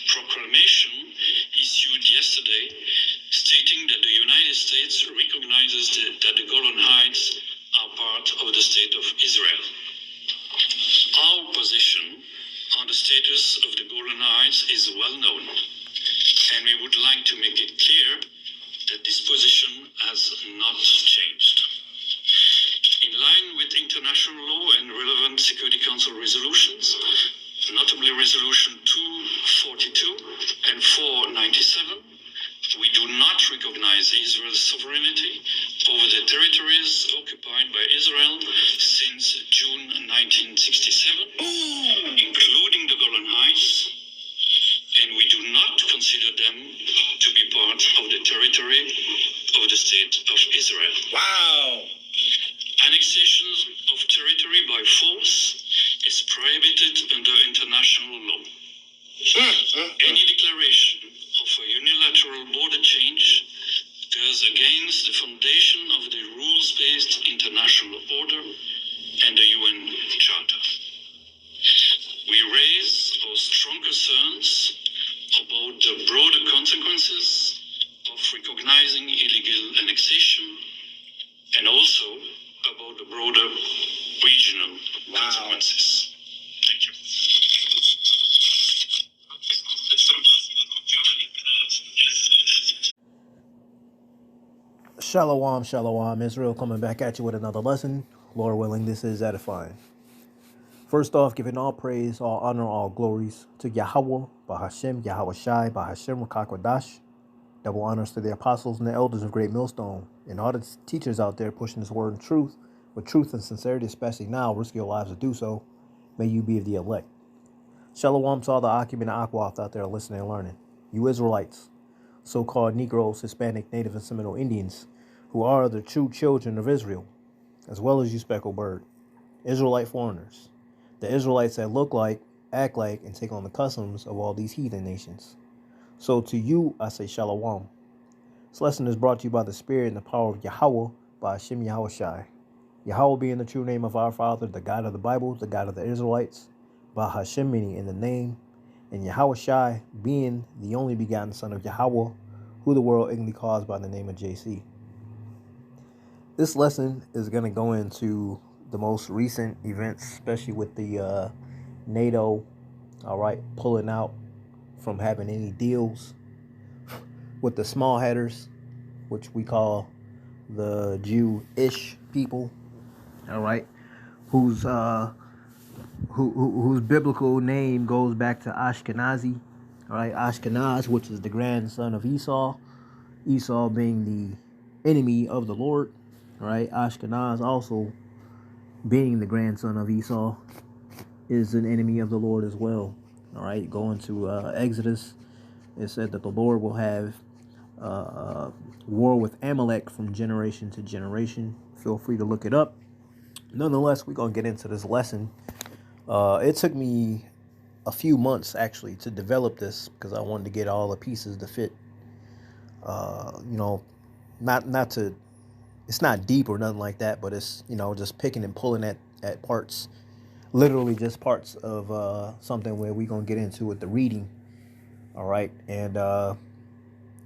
proclamation issued yesterday stating that the United States recognizes that the Golan Heights are part of the State of Israel. Our position on the status of the Golan Heights is well known, and we would like to make it clear that this position has not changed. In line with international law and relevant Security Council resolutions, notably Resolution 242 and 497, we do not recognize Israel's sovereignty over the territories occupied by Israel since June 1967, including the Golan Heights, and we do not consider them to be part of the territory of the State of Israel. Wow! Annexation of territory by force is prohibited under international law. Any declaration of a unilateral border change goes against the foundation of the rules-based international order and the UN Charter. We raise our strong concerns about the broader consequences of recognizing illegal annexation and also about the broader regional consequences. Thank you. Shalom, shalom, Israel, coming back at you with another lesson. Lord willing, this is edifying. First off, giving all praise, all honor, all glories to Yahweh, Bahashem, Yahweh Shai, Bahashem, Rakakwadash. Double honors to the apostles and the elders of Great Millstone, and all the teachers out there pushing this word in truth, with truth and sincerity, especially now, risk your lives to do so. May you be of the elect. Shalom to all the Akim and Akwath out there listening and learning. You Israelites, so-called Negroes, Hispanic, Native, and Seminole Indians, who are the true children of Israel, as well as you speckled bird, Israelite foreigners, the Israelites that look like, act like, and take on the customs of all these heathen nations. So to you, I say Shalom. This lesson is brought to you by the Spirit and the power of Yahweh, by Hashem Yahweh Shai. Yahweh being the true name of our Father, the God of the Bible, the God of the Israelites, by Hashem meaning in the name, and Yahweh Shai being the only begotten Son of Yahweh, who the world ignorantly calls by the name of JC. This lesson is going to go into the most recent events, especially with the NATO, pulling out from having any deals with the small headers, which we call the Jewish people, whose biblical name goes back to Ashkenazi, Ashkenaz, which is the grandson of Esau, Esau being the enemy of the Lord, Ashkenaz also being the grandson of Esau is an enemy of the Lord as well. Going to Exodus, it said that the Lord will have war with Amalek from generation to generation. Feel free to look it up. Nonetheless, we're going to get into this lesson. It took me a few months, actually, to develop this because I wanted to get all the pieces to fit. Not to, it's not deep or nothing like that, but it's, just picking and pulling at parts. Literally just parts of something where we're going to get into with the reading. All right. And,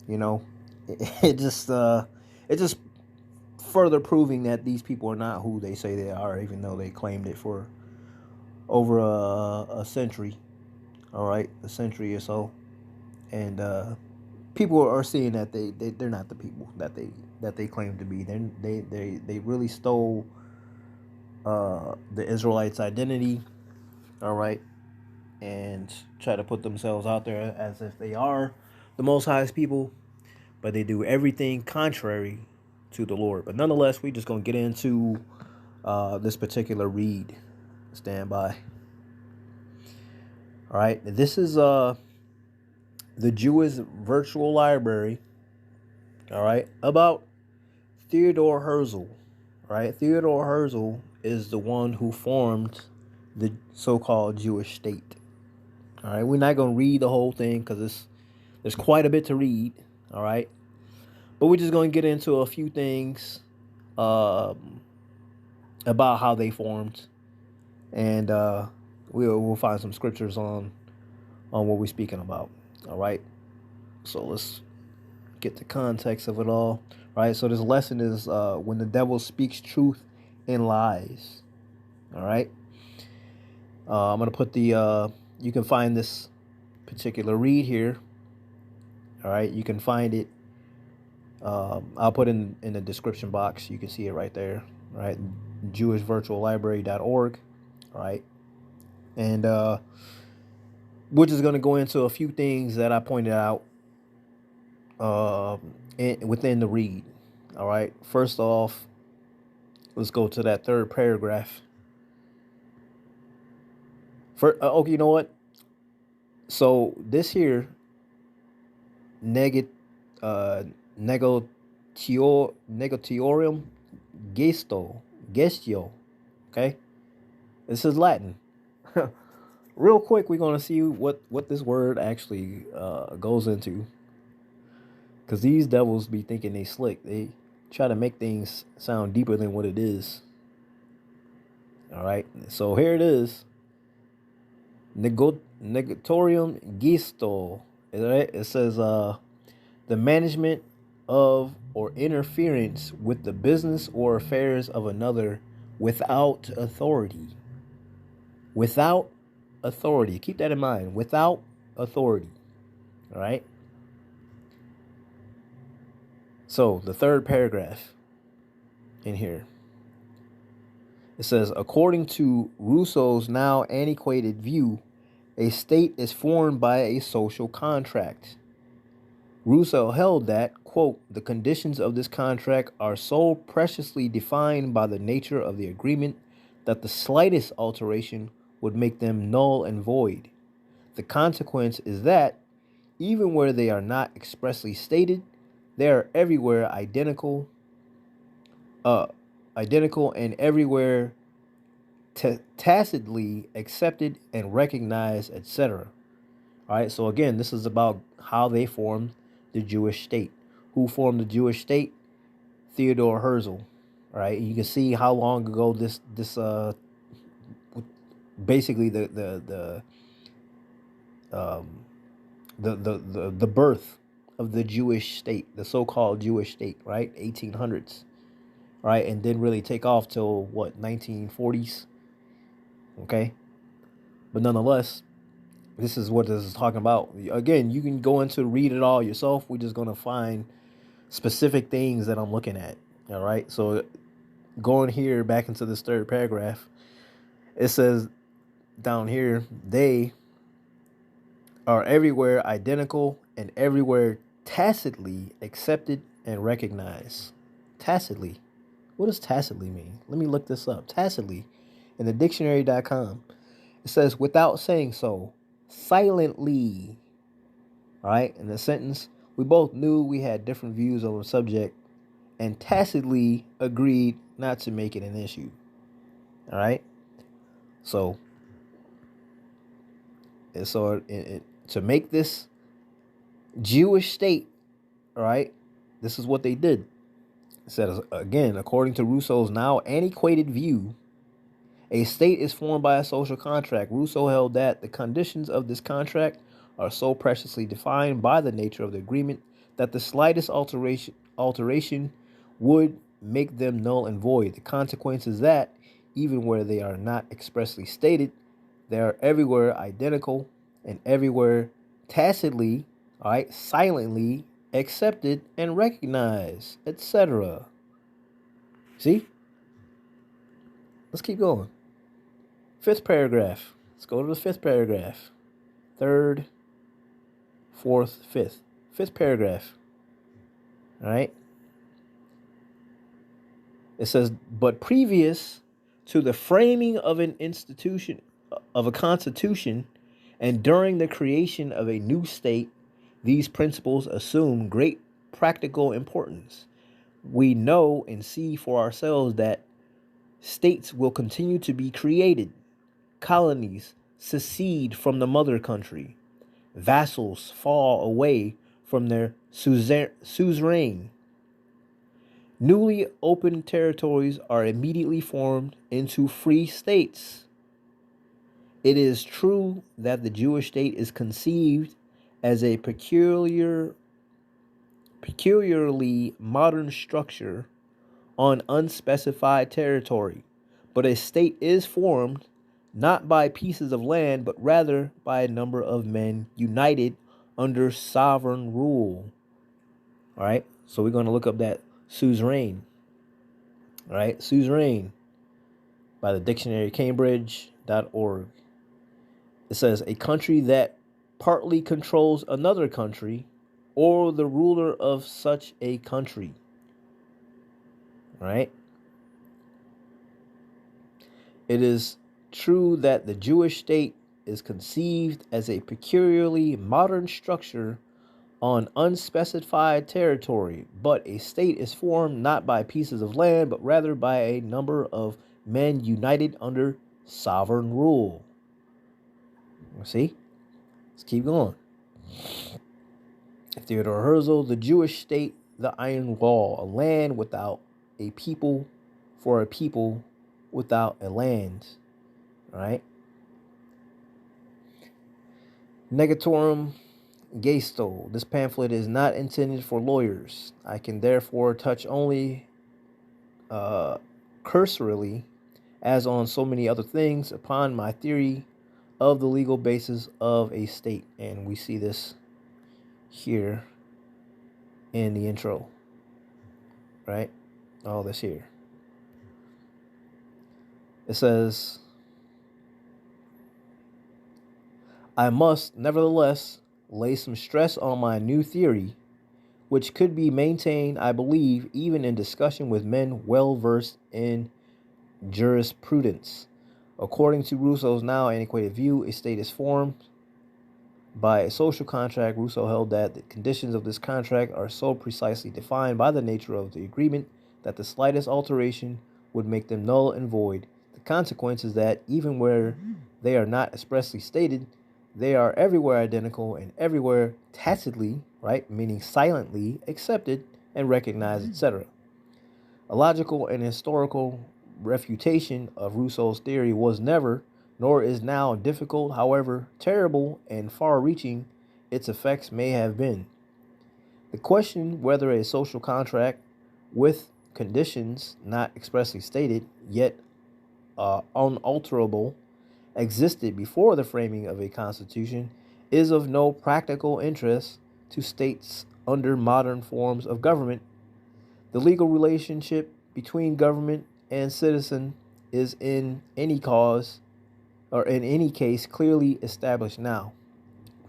it just further proving that these people are not who they say they are, even though they claimed it for over a century. All right. A century or so. And people are seeing that they're not the people that they claim to be. They really stole the Israelites' identity, all right, and try to put themselves out there as if they are the Most Highest people, but they do everything contrary to the Lord. But nonetheless, we're just going to get into this particular read. Stand by. All right, this is the Jewish Virtual Library, all right, about Theodor Herzl. All right, Theodor Herzl is the one who formed the so-called Jewish state. All right, we're not going to read the whole thing because there's quite a bit to read. All right, but we're just going to get into a few things about how they formed, and we'll find some scriptures on what we're speaking about. All right. So let's get the context of it all. All right. So this lesson is when the devil speaks truth in lies. All right. I'm gonna put the. You can find this particular read here. All right. You can find it. I'll put in the description box. You can see it right there. All right. JewishVirtualLibrary.org. All right. And we're just gonna go into a few things that I pointed out within the read. All right. First off, let's go to that third paragraph. Okay, you know what? So this here, negotiorum gestio. Okay, this is Latin. Real quick, we're gonna see what this word actually goes into. Because these devils be thinking they slick. They try to make things sound deeper than what it is. All right. So here it is. Negatorium gesto. Right? It says the management of or interference with the business or affairs of another without authority. Without authority. Keep that in mind. Without authority. All right. So the third paragraph in here. It says, according to Rousseau's now antiquated view, a state is formed by a social contract. Rousseau held that, quote, the conditions of this contract are so preciously defined by the nature of the agreement that the slightest alteration would make them null and void. The consequence is that, even where they are not expressly stated, they are everywhere identical and everywhere tacitly accepted and recognized, etc. All right, so again, this is about how they formed the Jewish state. Who formed the Jewish state? Theodor Herzl. All right, you can see how long ago this basically the birth of the Jewish state, the so-called Jewish state, right? 1800s, right? And didn't really take off till what, 1940s? Okay, but nonetheless, this is what this is talking about. Again, you can go into read it all yourself. We're just gonna find specific things that I'm looking at. All right, so going here back into this third paragraph, it says down here, they are everywhere identical and everywhere tacitly accepted and recognized. Tacitly. What does tacitly mean? Let me look this up. Tacitly, in the dictionary.com, it says without saying so, silently. All right, in the sentence, we both knew we had different views on the subject and tacitly agreed not to make it an issue. All right, so to make this Jewish state, all right, this is what they did. It says, again, according to Rousseau's now antiquated view, a state is formed by a social contract. Rousseau held that the conditions of this contract are so preciously defined by the nature of the agreement that the slightest alteration would make them null and void. The consequence is that, even where they are not expressly stated, they are everywhere identical and everywhere tacitly, all right, silently accepted and recognized, etc. See? Let's keep going. Fifth paragraph. Let's go to the fifth paragraph. Third, fourth, fifth. Fifth paragraph. All right. It says, but previous to the framing of an institution, of a constitution, and during the creation of a new state, these principles assume great practical importance. We know and see for ourselves that states will continue to be created. Colonies secede from the mother country. Vassals fall away from their suzerain. Newly opened territories are immediately formed into free states. It is true that the Jewish state is conceived as a peculiarly modern structure on unspecified territory, but a state is formed not by pieces of land, but rather by a number of men united under sovereign rule. All right, so we're going to look up that suzerain. All right, suzerain by the dictionary cambridge.org. It says a country that partly controls another country or the ruler of such a country. All right. It is true that the Jewish state is conceived as a peculiarly modern structure on unspecified territory, but a state is formed not by pieces of land, but rather by a number of men united under sovereign rule. See? Let's keep going. Theodor Herzl, the Jewish state, the iron wall, a land without a people for a people without a land. All right. Negatorum gesto. This pamphlet is not intended for lawyers. I can therefore touch only cursorily, as on so many other things, upon my theory of the legal basis of a state. And we see this here in the intro, right? All this here. It says, I must nevertheless lay some stress on my new theory, which could be maintained, I believe, even in discussion with men well versed in jurisprudence. According to Rousseau's now antiquated view, a state is formed by a social contract. Rousseau held that the conditions of this contract are so precisely defined by the nature of the agreement that the slightest alteration would make them null and void. The consequence is that even where they are not expressly stated, they are everywhere identical and everywhere tacitly, right, meaning silently, accepted and recognized, etc. A logical and historical refutation of Rousseau's theory was never, nor is now, difficult, however terrible and far-reaching its effects may have been. The question whether a social contract with conditions not expressly stated, yet unalterable, existed before the framing of a constitution is of no practical interest to states under modern forms of government. The legal relationship between government and citizen is in any case clearly established now.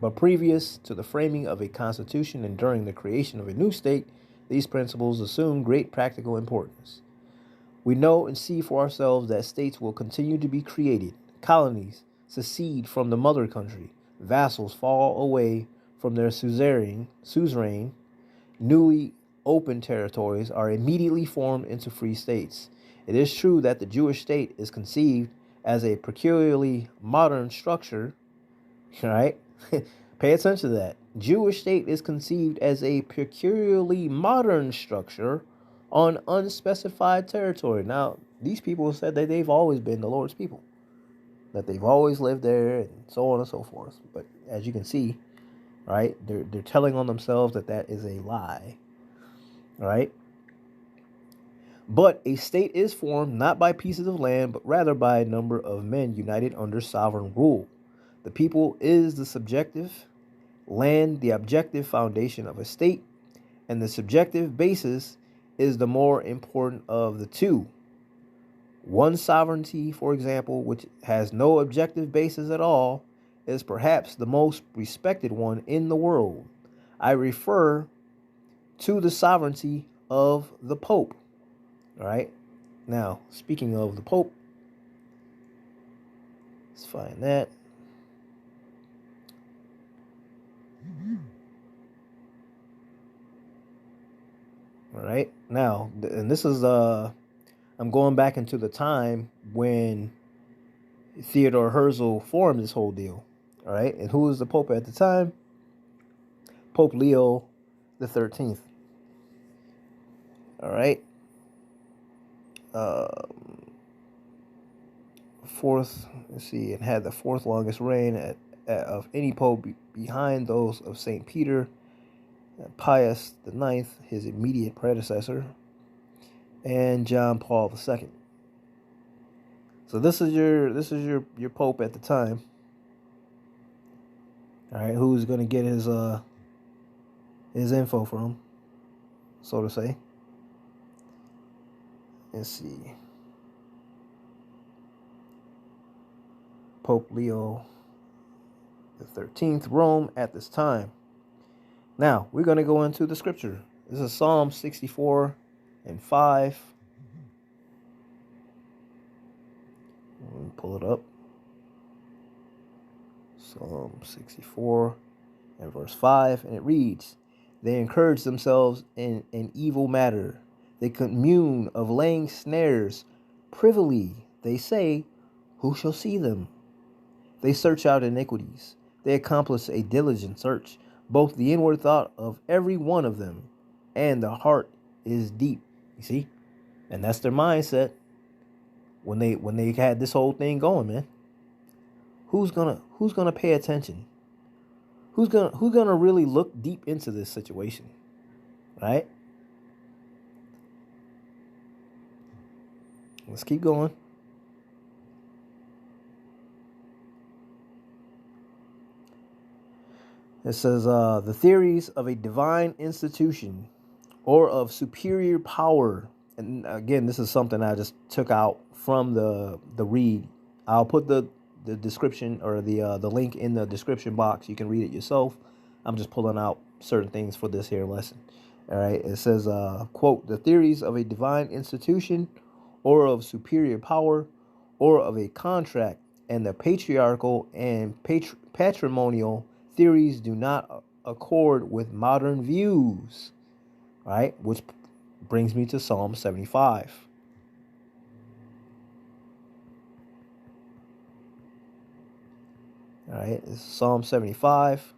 But previous to the framing of a constitution and during the creation of a new state, these principles assume great practical importance. We know and see for ourselves that states will continue to be created, colonies secede from the mother country, vassals fall away from their suzerain, newly open territories are immediately formed into free states. It is true that the Jewish state is conceived as a peculiarly modern structure, right? Pay attention to that. Jewish state is conceived as a peculiarly modern structure on unspecified territory. Now, these people said that they've always been the Lord's people, that they've always lived there, and so on and so forth. But as you can see, right, they're telling on themselves that is a lie, right? But a state is formed not by pieces of land, but rather by a number of men united under sovereign rule. The people is the subjective, land the objective foundation of a state, and the subjective basis is the more important of the two. One sovereignty, for example, which has no objective basis at all, is perhaps the most respected one in the world. I refer to the sovereignty of the Pope. All right. Now, speaking of the Pope, let's find that. All right. Now, and this is I'm going back into the time when Theodor Herzl formed this whole deal. All right. And who was the Pope at the time? Pope Leo the 13th. All right. Fourth, let's see, it had the fourth longest reign of any pope behind those of St. Peter, Pius IX, his immediate predecessor, and John Paul II. So this is your Pope at the time. All right, who's gonna get his info from, so to say. Let's see. Pope Leo the 13th, Rome at this time. Now, we're going to go into the scripture. This is Psalm 64 and 5. Let me pull it up. Psalm 64 and verse 5. And it reads, "They encourage themselves in an evil matter. They commune of laying snares. Privily, they say, who shall see them? They search out iniquities. They accomplish a diligent search. Both the inward thought of every one of them and the heart is deep." You see? And that's their mindset when they had this whole thing going, man. Who's gonna pay attention? Who's gonna really look deep into this situation? Right? Let's keep going. It says, the theories of a divine institution or of superior power. And again, this is something I just took out from the read. I'll put the description or the link in the description box. You can read it yourself. I'm just pulling out certain things for this here lesson. All right. It says, quote, "The theories of a divine institution or of superior power or of a contract and the patriarchal and patrimonial theories do not accord with modern views," right? Which brings me to Psalm 75. All right, it's Psalm 75.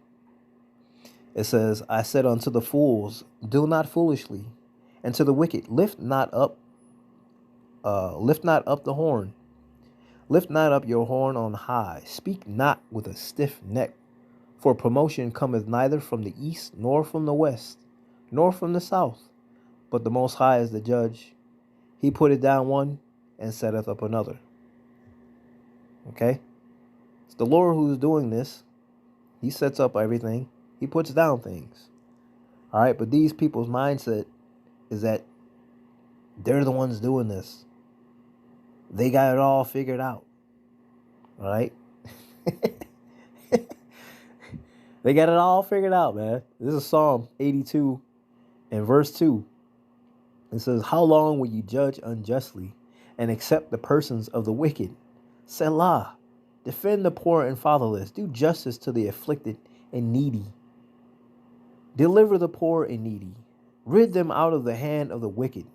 It says, "I said unto the fools, do not foolishly, and to the wicked, lift not up the horn. Lift not up your horn on high. Speak not with a stiff neck. For promotion cometh neither from the east, nor from the west, nor from the south. But the Most High is the judge. He putteth down one, and setteth up another." Okay? It's the Lord who's doing this. He sets up everything. He puts down things. All right? But these people's mindset is that they're the ones doing this. They got it all figured out. All right? They got it all figured out, man. This is Psalm 82 and verse 2. It says, "How long will you judge unjustly and accept the persons of the wicked? Selah, defend the poor and fatherless. Do justice to the afflicted and needy. Deliver the poor and needy. Rid them out of the hand of the wicked.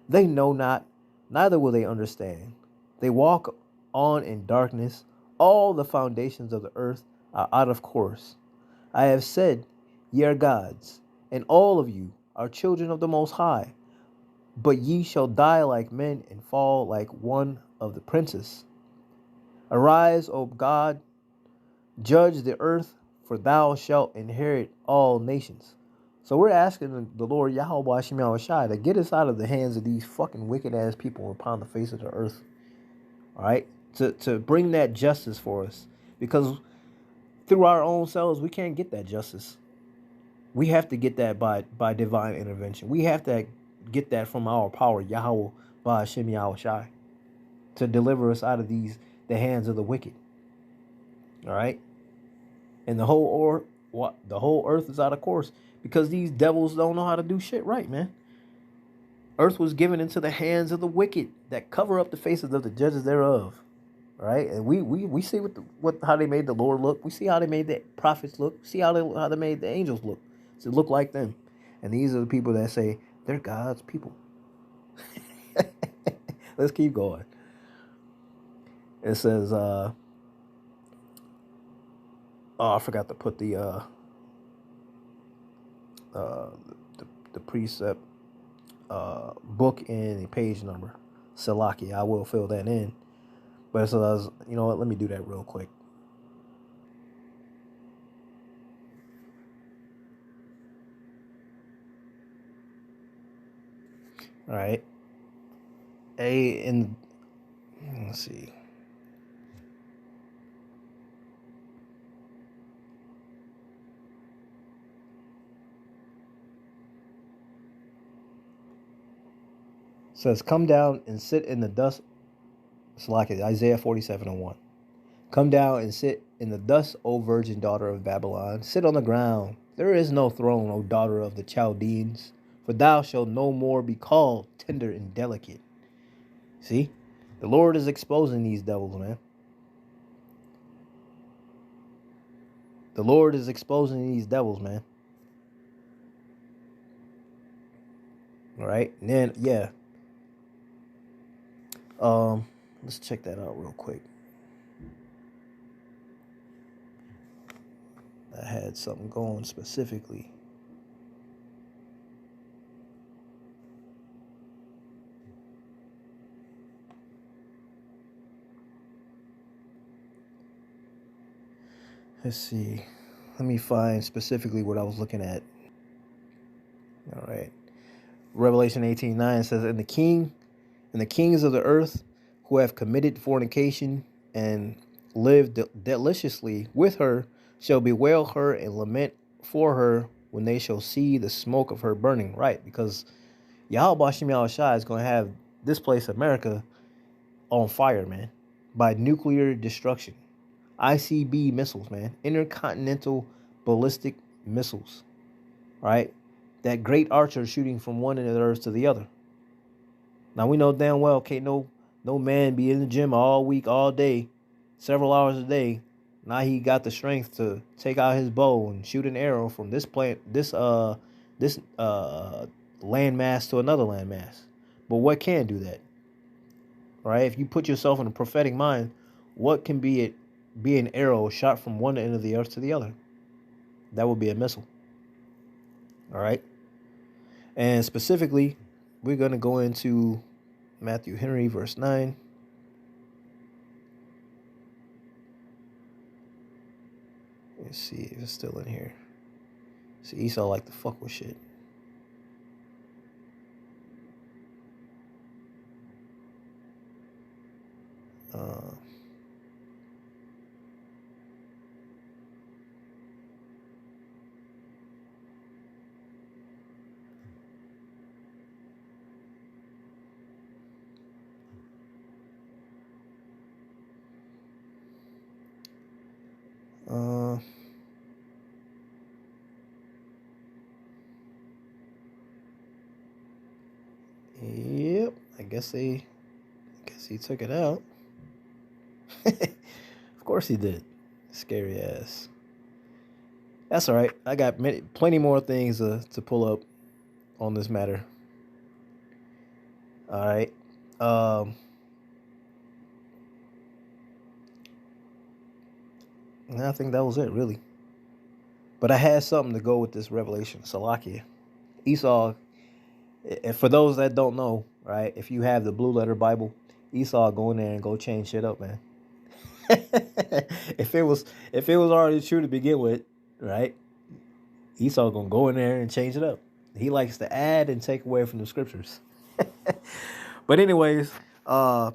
They know not, neither will they understand. They walk on in darkness. All the foundations of the earth are out of course. I have said, ye are gods, and all of you are children of the Most High. But ye shall die like men and fall like one of the princes. Arise, O God, judge the earth, for thou shalt inherit all nations." So we're asking the Lord Yahweh Shem Yahushai to get us out of the hands of these fucking wicked ass people upon the face of the earth. All right? To bring that justice for us. Because through our own selves, we can't get that justice. We have to get that by divine intervention. We have to get that from our power, Yahweh Ba'ashem Yahushai, to deliver us out of the hands of the wicked. All right? And the whole earth is out of course because these devils don't know how to do shit right, man. Earth was given into the hands of the wicked that cover up the faces of the judges thereof. Right? And we see how they made the Lord look. We see how they made the prophets look. We see how they made the angels look. To look like them. And these are the people that say they're God's people. Let's keep going. It says, I forgot to put the precept book in the page number. Salaki. I will fill that in. But it says, you know what? Let me do that real quick. All right. Let's see. It says, come down and sit in the dust. It's like Isaiah 47:1. Come down and sit in the dust, O virgin daughter of Babylon. Sit on the ground. There is no throne, O daughter of the Chaldeans, for thou shalt no more be called tender and delicate. See? The Lord is exposing these devils, man. The Lord is exposing these devils, man. All right. And then, yeah. Let's check that out real quick. I had something going specifically. Let's see. Let me find specifically what I was looking at. All right. Revelation 18:9 says, and the kings of the earth who have committed fornication and lived deliciously with her shall bewail her and lament for her when they shall see the smoke of her burning. Right, because Yahweh Shem Yahushua is going to have this place, America, on fire, man, by nuclear destruction. ICB missiles, man, intercontinental ballistic missiles, right? That great archer shooting from one end of the earth to the other. Now we know damn well, can't no man be in the gym all week, all day, several hours a day. Now he got the strength to take out his bow and shoot an arrow from this landmass to another landmass. But what can do that? Right? If you put yourself in a prophetic mind, what can be an arrow shot from one end of the earth to the other? That would be a missile. All right. And specifically, we're going to go into Matthew Henry, verse 9. Let's see if it's still in here. See, Esau like to fuck with shit. Yep, I guess he took it out. Of course he did. Scary ass. That's all right. I got plenty more things to pull up on this matter. All right. And I think that was it, really. But I had something to go with this revelation. Salakia. Esau, and for those that don't know, right, if you have the Blue Letter Bible, Esau go in there and go change shit up, man. If it was already true to begin with, right, Esau gonna go in there and change it up. He likes to add and take away from the scriptures. But anyways, I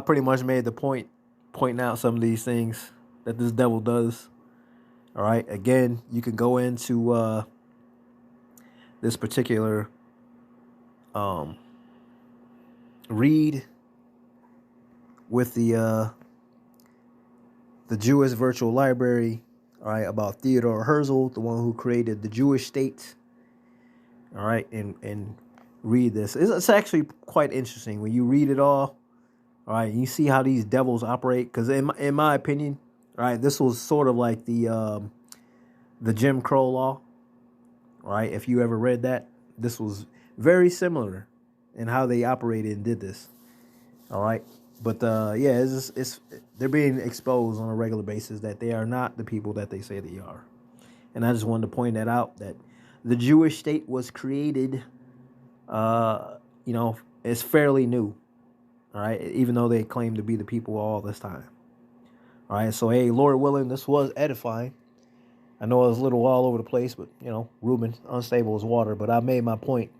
pretty much made the point pointing out some of these things that this devil does. All right. Again, you can go into this particular read with the Jewish virtual library, all right, about Theodor Herzl, the one who created the Jewish state. All right, and read this. It's actually quite interesting when you read it all. All right, you see how these devils operate. Because in my opinion, all right, this was sort of like the Jim Crow law. All right, if you ever read that, this was very similar in how they operated and did this. All right, but it's they're being exposed on a regular basis that they are not the people that they say they are. And I just wanted to point that out, that the Jewish state was created, it's fairly new. All right, even though they claim to be the people all this time. All right, so hey, Lord willing, this was edifying. I know it was a little all over the place, but Reuben, unstable as water. But I made my point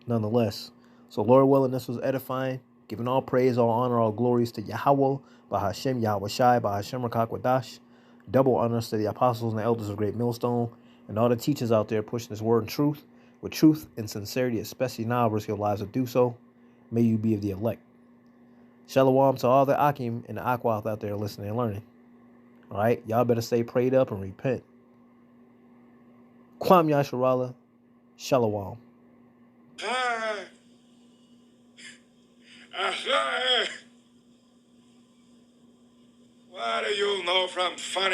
nonetheless. So Lord willing, this was edifying. Giving all praise, all honor, all glories to Yahweh, Bahashem, Yahweh Shai, Bahashem Rakakwadash. Double honors to the apostles and the elders of Great Millstone, and all the teachers out there pushing this word in truth, with truth and sincerity, especially now, risk your lives to do so. May you be of the elect. Shalom to all the Akim and the Akwath out there listening and learning. All right, y'all better stay prayed up and repent. Kwam Yasharala, Shalom. What do you know from funny?